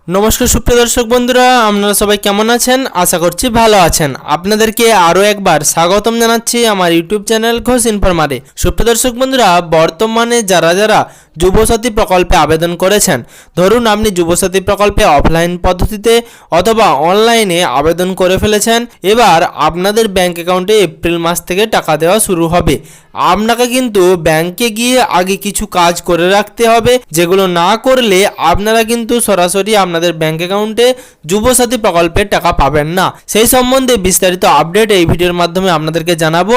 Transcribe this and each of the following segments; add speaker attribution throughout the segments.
Speaker 1: নমস্কার সুপ্রিয় দর্শক বন্ধুরা, আপনারা সবাই কেমন আছেন? আশা করছি ভালো আছেন। আপনাদেরকে আরও একবার স্বাগতম জানাচ্ছি আমার ইউটিউব চ্যানেল ঘোষ ইনফরমারে। সুপ্রিয় দর্শক বন্ধুরা, বর্তমানে যারা যুবসাথী প্রকল্পে আবেদন করেছেন, ধরুন আপনি যুবসাথী প্রকল্পে অফলাইন পদ্ধতিতে অথবা অনলাইনে আবেদন করে ফেলেছেন। এবার আপনাদের ব্যাংক অ্যাকাউন্টে এপ্রিল মাস থেকে টাকা দেওয়া শুরু হবে। আপনাকে কিন্তু ব্যাংকে গিয়ে আগে কিছু কাজ করে রাখতে হবে, যেগুলো না করলে আপনারা কিন্তু সরাসরি আপনাদের ব্যাংক অ্যাকাউন্টে যুবসাথী প্রকল্পের টাকা পাবেন না। সেই সম্বন্ধে বিস্তারিত আপডেট এই ভিডিওর মাধ্যমে আপনাদেরকে জানাবো।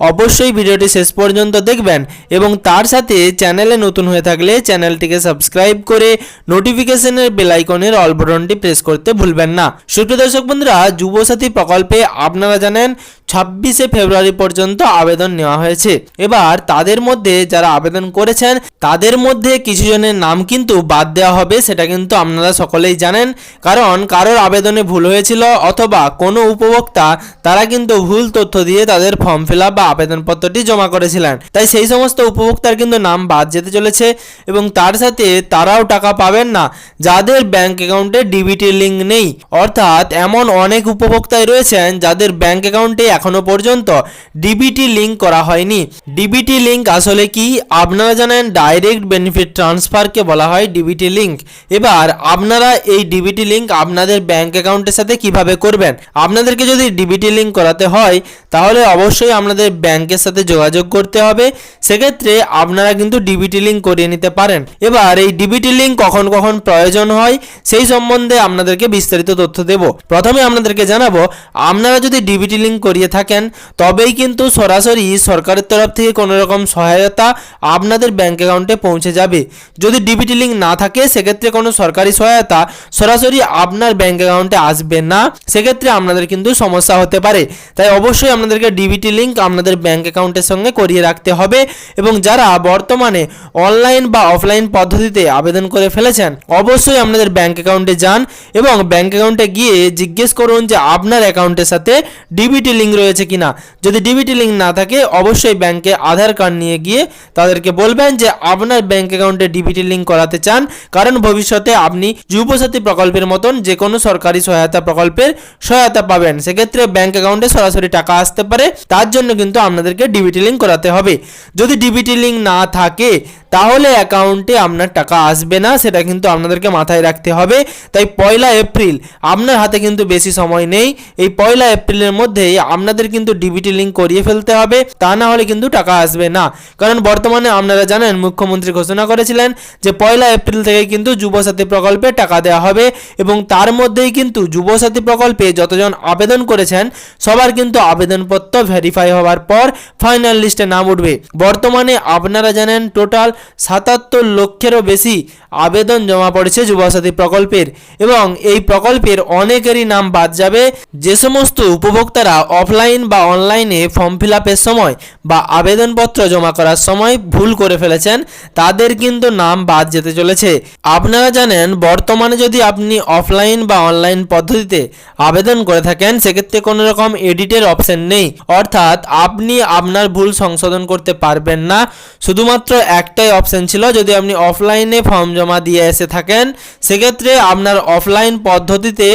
Speaker 1: অবশ্যই ভিডিওটি শেষ পর্যন্ত দেখবেন এবং তার সাথে চ্যানেলে নতুন হয়ে থাকলে চ্যানেলটিকে সাবস্ক্রাইব করে নোটিফিকেশনের বেল আইকনের অল বাটনটি প্রেস করতে ভুলবেন না। সুপ্রিয় দর্শক বন্ধুরা, যুবসাথী প্রকল্পে আপনারা জানেন 26শে ফেব্রুয়ারি পর্যন্ত আবেদন নেওয়া হয়েছে। এবার তাদের মধ্যে যারা আবেদন করেছেন তাদের মধ্যে কিছু জনের নাম কিন্তু বাদ দেওয়া হবে, সেটা কিন্তু আপনারা সকলেই জানেন। কারণ কারোর আবেদনে ভুল হয়েছিল অথবা কোনো উপভোক্তা তারা কিন্তু ভুল তথ্য দিয়ে তাদের ফর্ম ফিল আপ বা আবেদনপত্রটি জমা করেছিলেন, তাই সেই সমস্ত উপভোক্তার কিন্তু নাম বাদ যেতে চলেছে এবং তার সাথে তারাও টাকা পাবেন না যাদের ব্যাংক অ্যাকাউন্টে ডিবিটি লিঙ্ক নেই। অর্থাৎ এমন অনেক উপভোক্তাই রয়েছেন যাদের ব্যাংক অ্যাকাউন্টে এখনো পর্যন্ত ডিবিটি লিঙ্ক করা হয়নি। ডিবিটি লিঙ্ক আসলে কি আপনারা জানেন? ডাইরেক্ট বেনিফিট ট্রান্সফারকে বলা হয় ডিবিটি লিঙ্ক। এবার আপনারা এই ডিবিটি লিঙ্ক আপনাদের ব্যাংক অ্যাকাউন্টের সাথে কিভাবে করবেন? আপনাদেরকে যদি ডিবিটি লিঙ্ক করাতে হয় তাহলে অবশ্যই আপনাদের ব্যাংকের সাথে যোগাযোগ করতে হবে। সেক্ষেত্রে আপনারা কিন্তু ডিবিটি লিঙ্ক করিয়ে নিতে পারেন। এবার এই ডিবিটি লিঙ্ক কখন কখন প্রয়োজন হয় সেই সম্বন্ধে আপনাদেরকে বিস্তারিত তথ্য দেব। প্রথমে আপনাদেরকে জানাবো, আপনারা যদি ডিবিটি লিঙ্ক করিয়ে থাকেন তবেই কিন্তু সরাসরি সরকারের তরফ থেকে কোনো রকম সহায়তা আপনাদের ব্যাংক অ্যাকাউন্টে পৌঁছে যাবে। যদি ডিবিটি লিঙ্ক না থাকে সেক্ষেত্রে কোনো সরকারি সহায়তা সরাসরি আপনার ব্যাংক অ্যাকাউন্টে আসবে না, সেক্ষেত্রে আপনাদের কিন্তু সমস্যা হতে পারে। তাই অবশ্যই আপনাদেরকে ডিবিটি লিঙ্ক আপনাদের ব্যাংক অ্যাকাউন্টের সঙ্গে করিয়ে রাখতে হবে। এবং যারা বর্তমানে অনলাইন বা অফলাইন পদ্ধতিতে আবেদন করে ফেলেছেন অবশ্যই আপনাদের ব্যাংক অ্যাকাউন্টে যান এবং ব্যাংক অ্যাকাউন্টে গিয়ে জিজ্ঞেস করুন যে আপনার অ্যাকাউন্টের সাথে ডিবিটি লিঙ্ক রয়েছে কিনা। যদি ডিবিটি লিঙ্ক না থাকে অবশ্যই ব্যাংকে আধার কার্ড নিয়ে গিয়ে তাদেরকে বলবেন যে আপনার ব্যাংক অ্যাকাউন্টে ডিবিটি লিঙ্ক করাতে চান, কারণ ভবিষ্যতে আপনি যুবসাথী প্রকল্পের মতন যে কোনো সরকারি সহায়তা প্রকল্পের সহায়তা পাবেন। সেক্ষেত্রে ব্যাংক অ্যাকাউন্টে সরাসরি টাকা আসতে পারে, তার জন্য কিন্তু আপনাদেরকে ডিবিটি লিঙ্ক করাতে হবে। যদি ডিবিটি লিঙ্ক না থাকে তাহলে অ্যাকাউন্টে আপনার টাকা আসবে না, সেটা কিন্তু আপনাদেরকে মাথায় রাখতে হবে। তাই 1 এপ্রিল আপনার হাতে কিন্তু বেশি সময় নেই। এই 1 এপ্রিলের মধ্যেই আপনাদের কিন্তু ডিবিটি লিঙ্ক করিয়ে ফেলতে হবে, তা না হলে কিন্তু টাকা আসবে না। কারণ বর্তমানে আপনারা জানেন মুখ্যমন্ত্রী ঘোষণা করেছিলেন যে 1 এপ্রিল থেকে কিন্তু যুবসাথী প্রকল্পে টাকা দেওয়া হবে এবং তার মধ্যেই কিন্তু যুবসাথী প্রকল্পে যতজন আবেদন করেছেন সবার কিন্তু আবেদনপত্র ভেরিফাই হওয়ার পর ফাইনাল লিস্টে নাম উঠবে। বর্তমানে আপনারা জানেন টোটাল 77 লক্ষেরও বেশি আবেদন জমা পড়েছে যুবসাথী প্রকল্পের এবং এই প্রকল্পের অনেকেরই নাম বাদ যাবে। যে সমস্ত উপভোক্তারা অফলাইন বা অনলাইনে ফর্ম ফিল আপের সময় বা আবেদনপত্র জমা করার সময় ভুল করে ফেলেছেন তাদের কিন্তু নাম বাদ যেতে চলেছে। আপনারা জানেন বর্তমানে যদি আপনি অফলাইন বা অনলাইন পদ্ধতিতে আবেদন করে থাকেন সেক্ষেত্রে কোনো রকম এডিটের অপশন নেই, অর্থাৎ আপনি আপনার ভুল সংশোধন করতে পারবেন না। শুধুমাত্র একটাই অপশন ছিল, যদি আপনি অফলাইনে ফর্ম জমা দিয়ে এসে থাকেন সেক্ষেত্রে আপনার অফলাইন পদ্ধতিতে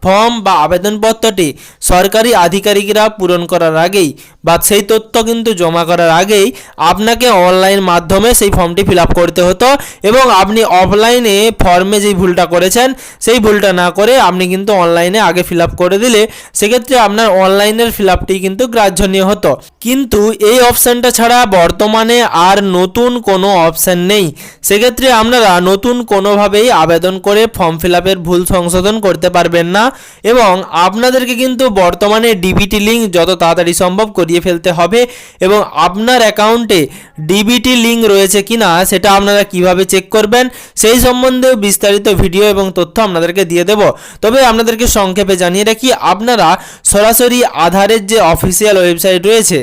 Speaker 1: ফর্ম বা আবেদনপত্রটি সরকারি আধিকারিকরা পূরণ করার আগেই বা সেই তথ্য কিন্তু জমা করার আগেই আপনাকে অনলাইন মাধ্যমে সেই ফর্মটি ফিল আপ করতে হতো এবং আপনি অফলাইনে ফর্মে যেই ভুলটা করেছেন সেই ভুলটা না করে আপনি কিন্তু অনলাইনে আগে ফিল আপ করে দিলে সেক্ষেত্রে আপনার অনলাইনের ফিল আপটি কিন্তু গ্রাহ্যনীয় হতো। কিন্তু এই অপশানটা ছাড়া বর্তমানে আর নতুন কোনো অপশান নেই। সেক্ষেত্রে আপনারা নতুন কোনোভাবেই আবেদন করে ফর্ম ফিল আপের ভুল সংশোধন করতে পারবেন না এবং আপনাদেরকে কিন্তু বর্তমানে ডিবিটি লিঙ্ক যত তাড়াতাড়ি সম্ভব করিয়ে ফেলতে হবে এবং আপনার অ্যাকাউন্টে ডিবিটি লিঙ্ক রয়েছে কিনা সেটা আপনারা কিভাবে চেক করবেন সেই সম্বন্ধে বিস্তারিত ভিডিও এবং তথ্য আপনাদেরকে দিয়ে দেব। তবে আপনাদেরকে সংক্ষেপে জানিয়ে রাখি, আপনারা সরাসরি আধারের যে অফিসিয়াল ওয়েবসাইট রয়েছে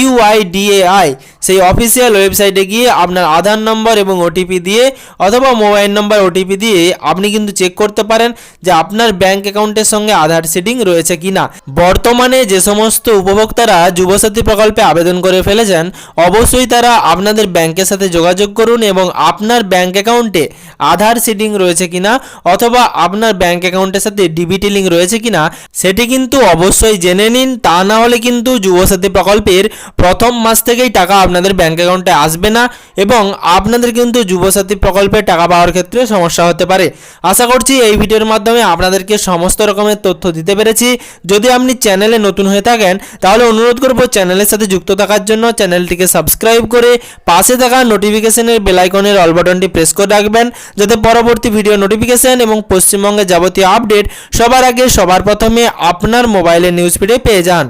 Speaker 1: UIDAI সেই অফিসিয়াল ওয়েবসাইটে গিয়ে আপনার আধার নম্বর এবং ওটিপি দিয়ে অথবা মোবাইল নম্বর ওটিপি দিয়ে আপনি কিন্তু চেক করতে পারেন যে আপনার ব্যাংক অ্যাকাউন্টে অ্যাকাউন্টের সঙ্গে আধার সিডিং রয়েছে কিনা। বর্তমানে যে সমস্ত উপভোক্তারা যুবসাথী প্রকল্পে আবেদন করে ফেলেছেন, অবশ্যই তারা আপনাদের ব্যাংকের সাথে যোগাযোগ করুন এবং আপনার ব্যাংক অ্যাকাউন্টে আধার সিডিং রয়েছে কিনা অথবা আপনার ব্যাংক অ্যাকাউন্টের সাথে ডিবিটি লিঙ্ক রয়েছে কিনা সেটি কিন্তু অবশ্যই জেনে নিন। তা না হলে কিন্তু যুবসাথী প্রকল্পের প্রথম মাস থেকেই টাকা আপনাদের ব্যাংক অ্যাকাউন্টে আসবে না এবং আপনাদের কিন্তু যুবসাথী প্রকল্পে টাকা পাওয়ার ক্ষেত্রে সমস্যা হতে পারে। আশা করছি এই ভিডিওর মাধ্যমে আপনাদেরকে সমস্ত রকমের তথ্য দিতে পেরেছি। যদি আপনি চ্যানেলে নতুন হয়ে থাকেন তাহলে অনুরোধ করব চ্যানেলের সাথে যুক্ত থাকার জন্য চ্যানেলটিকে সাবস্ক্রাইব করে পাশে থাকা নোটিফিকেশনের বেল আইকনের অল বাটনটি প্রেস করে রাখবেন, যাতে পরবর্তী ভিডিও নোটিফিকেশন এবং পশ্চিমবঙ্গের যাবতীয় আপডেট সবার আগে সবার প্রথমে আপনার মোবাইলের নিউজ ফিডে পেয়ে যান।